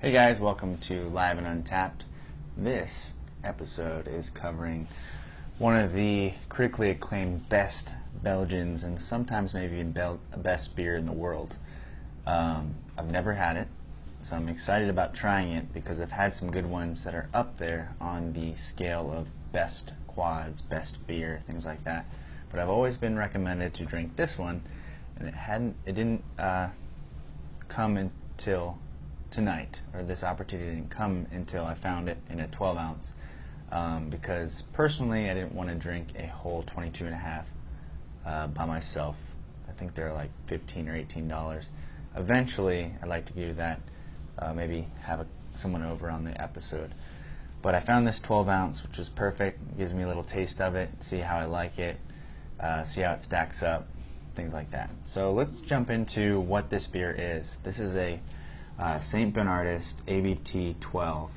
Hey guys, welcome to Live and Untapped. This episode is covering one of the critically acclaimed best Belgians and sometimes maybe even best beer in the world. I've never had it, so I'm excited about trying it because I've had some good ones that are up there on the scale of best quads, best beer, things like that. But I've always been recommended to drink this one, and it didn't come until tonight, or this opportunity didn't come until I found it in a 12 ounce because personally I didn't want to drink a whole 22.5 by myself. I think they're like $15 or $18. Eventually I'd like to do that, maybe have someone over on the episode. But I found this 12 ounce, which was perfect. It gives me a little taste of it, see how I like it, see how it stacks up, things like that. So let's jump into what this beer is. This is a St. Bernardus ABT 12.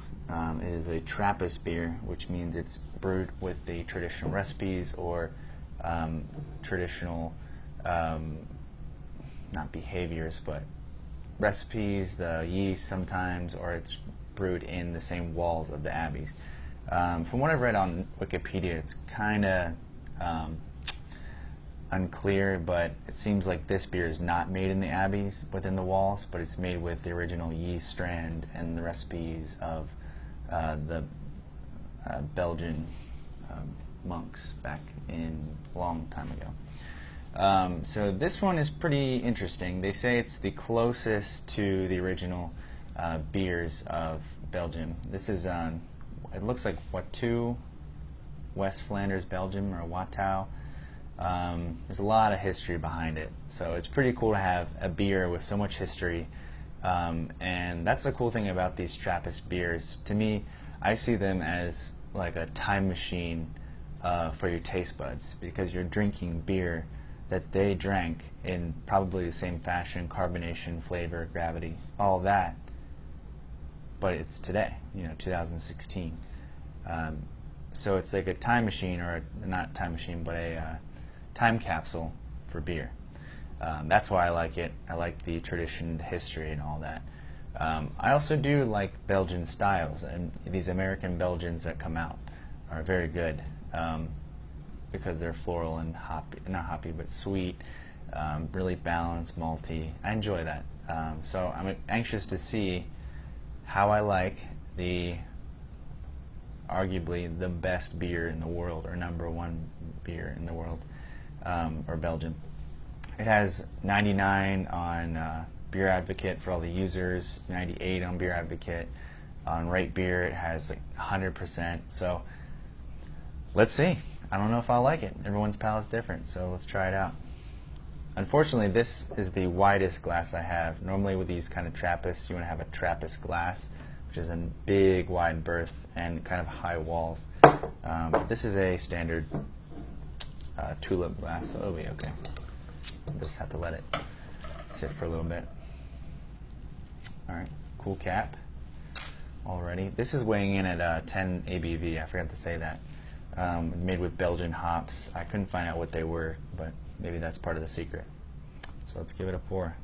It is a Trappist beer, which means it's brewed with the traditional recipes or traditional, not behaviors, but recipes, the yeast sometimes, or it's brewed in the same walls of the abbeys. From what I've read on Wikipedia, it's kind of unclear, but it seems like this beer is not made in the abbeys within the walls, but it's made with the original yeast strand and the recipes of the Belgian monks back in a long time ago. So this one is pretty interesting. They say it's the closest to the original beers of Belgium. This is it looks like Watteau, West Flanders, Belgium, or Watteau. There's a lot of history behind it, so it's pretty cool to have a beer with so much history, and that's the cool thing about these Trappist beers. To me, I see them as like a time machine for your taste buds, because you're drinking beer that they drank in probably the same fashion, carbonation, flavor, gravity, all that, but it's today, 2016. So it's like a time machine, or not time machine, but a time capsule for beer. That's why I like it. I like the tradition, the history, and all that. I also do like Belgian styles, and these American Belgians that come out are very good because they're floral and hoppy, not hoppy, but sweet, really balanced, malty. I enjoy that. So I'm anxious to see how I like arguably the best beer in the world, or #1 beer in the world, or Belgium. It has 99 on Beer Advocate for all the users, 98 on Beer Advocate. On Rate Beer it has like 100%. So let's see. I don't know if I'll like it. Everyone's palate's different, so let's try it out. Unfortunately, this is the widest glass I have. Normally with these kind of Trappists, you want to have a Trappist glass, which is a big wide berth and kind of high walls. This is a standard tulip glass, so it'll be okay. Just have to let it sit for a little bit. Alright, cool cap already. This is weighing in at 10 ABV, I forgot to say that. Made with Belgian hops. I couldn't find out what they were, but maybe that's part of the secret. So let's give it a pour.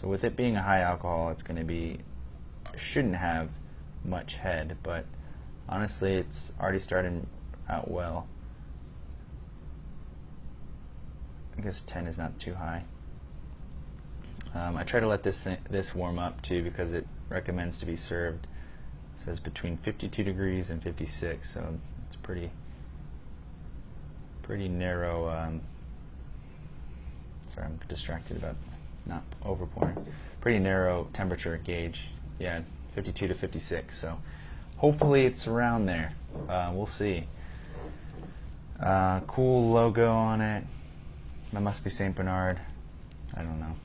So with it being a high alcohol, it's going to be, shouldn't have much head, but honestly it's already starting out well. I guess 10 is not too high. I try to let this warm up too, because it recommends to be served. It says between 52 degrees and 56, so it's pretty narrow. Sorry, I'm distracted about not overpouring. Pretty narrow temperature gauge. Yeah, 52 to 56. So hopefully it's around there. We'll see. Cool logo on it. That must be St. Bernard. I don't know.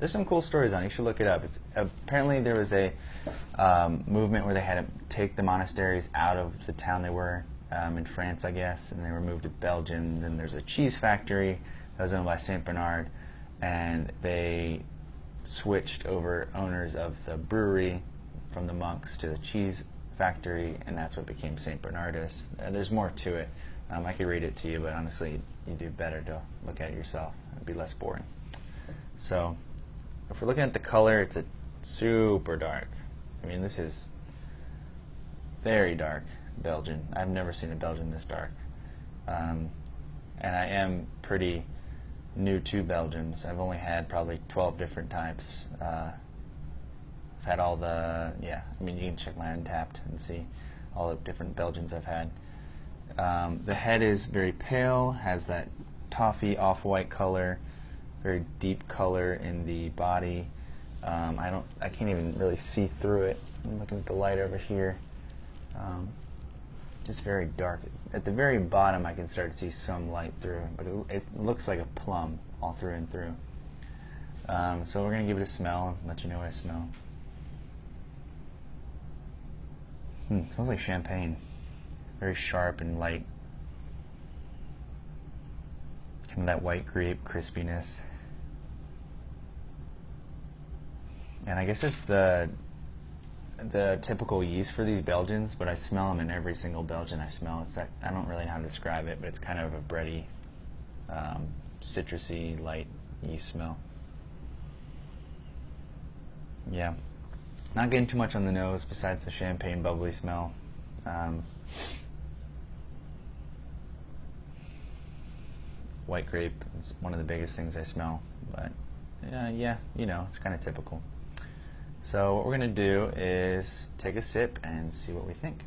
There's some cool stories on it. You should look it up. Apparently there was a movement where they had to take the monasteries out of the town they were in France, I guess, and they were moved to Belgium. Then there's a cheese factory that was owned by St. Bernard, and they switched over owners of the brewery from the monks to the cheese factory, and that's what became St. Bernardus. There's more to it. I could read it to you, but honestly, you do better to look at it yourself. It'd be less boring. So if we're looking at the color, it's a super dark. I mean, this is very dark Belgian. I've never seen a Belgian this dark. And I am pretty new to Belgians. I've only had probably 12 different types. I've had all the, yeah, I mean, you can check my Untapped and see all the different Belgians I've had. The head is very pale, has that toffee off-white color, very deep color in the body. I can't even really see through it. I'm looking at the light over here. Just very dark. At the very bottom, I can start to see some light through, but it looks like a plum all through and through. So we're going to give it a smell and let you know what I smell. It smells like champagne. Very sharp and light. Kind of that white grape crispiness. And I guess it's the typical yeast for these Belgians, but I smell them in every single Belgian I smell. It's that, I don't really know how to describe it, but it's kind of a bready, citrusy, light yeast smell. Yeah. Not getting too much on the nose besides the champagne bubbly smell. White grape is one of the biggest things I smell, but yeah, you know, it's kind of typical. So what we're going to do is take a sip and see what we think.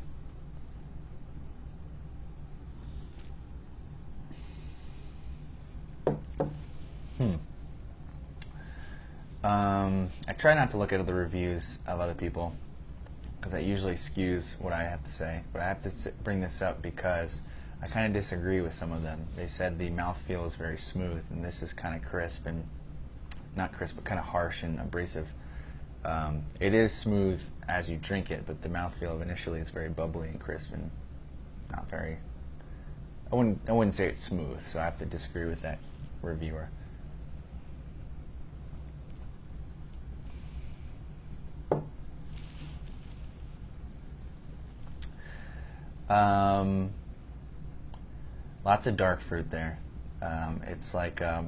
I try not to look at the reviews of other people because that usually skews what I have to say, but I have to bring this up because I kind of disagree with some of them. They said the mouthfeel is very smooth, and this is kind of crisp and not crisp, but kind of harsh and abrasive. It is smooth as you drink it, but the mouthfeel initially is very bubbly and crisp and not very. I wouldn't say it's smooth, so I have to disagree with that reviewer. Lots of dark fruit there. It's like a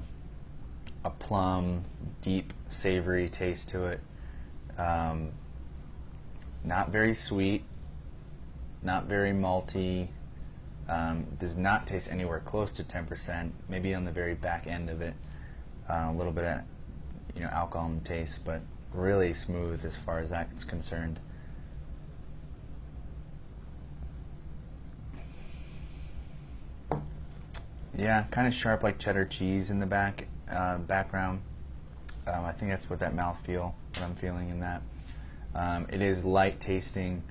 plum, deep, savory taste to it. Not very sweet, not very malty. Does not taste anywhere close to 10%. Maybe on the very back end of it, a little bit of alcohol in the taste, but really smooth as far as that's concerned. Yeah, kind of sharp like cheddar cheese in the background. I think that's what that mouthfeel, what I'm feeling in that. It is light tasting,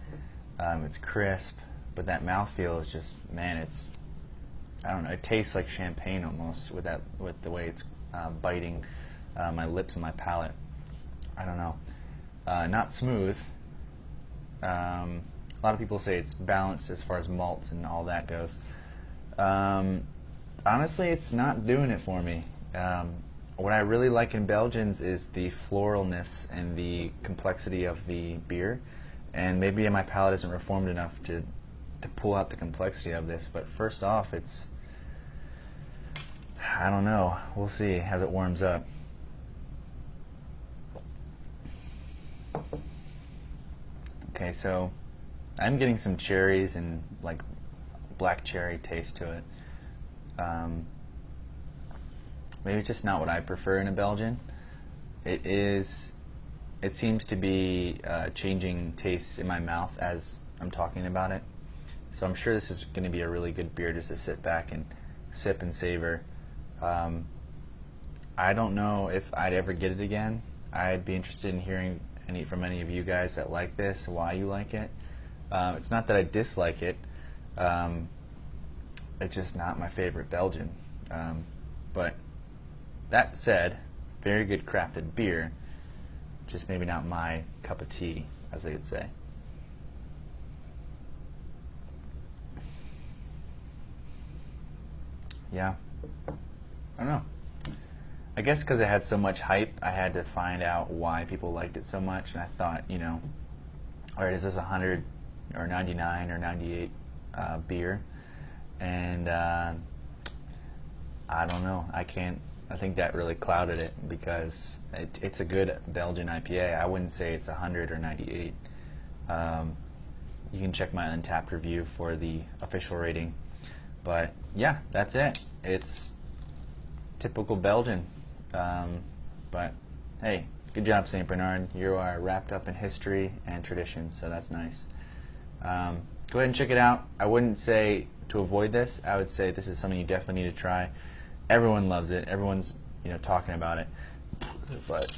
it's crisp, but that mouthfeel is just, man, it's, I don't know, it tastes like champagne almost with the way it's biting my lips and my palate. I don't know. Not smooth. A lot of people say it's balanced as far as malts and all that goes. Honestly, it's not doing it for me. What I really like in Belgians is the floralness and the complexity of the beer, and maybe my palate isn't reformed enough to pull out the complexity of this, but first off, it's, I don't know, we'll see as it warms up. Okay, so I'm getting some cherries and like black cherry taste to it. Maybe it's just not what I prefer in a Belgian. It seems to be changing tastes in my mouth as I'm talking about it. So I'm sure this is going to be a really good beer just to sit back and sip and savor. I don't know if I'd ever get it again. I'd be interested in hearing from any of you guys that like this, why you like it. It's not that I dislike it. It's just not my favorite Belgian. But that said, very good crafted beer, just maybe not my cup of tea, as they would say. Yeah, I don't know. I guess because it had so much hype, I had to find out why people liked it so much, and I thought, all right, is this 100 or 99 or 98 beer? And I don't know. I can't I think that really clouded it because it's a good Belgian IPA. I wouldn't say it's 100 or 98. You can check my Untapped review for the official rating. But yeah, that's it. It's typical Belgian. But hey, good job, St. Bernard. You are wrapped up in history and tradition, so that's nice. Go ahead and check it out. I wouldn't say to avoid this. I would say this is something you definitely need to try. Everyone loves it. Everyone's talking about it. But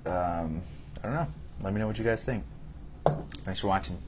I don't know. Let me know what you guys think. Thanks for watching.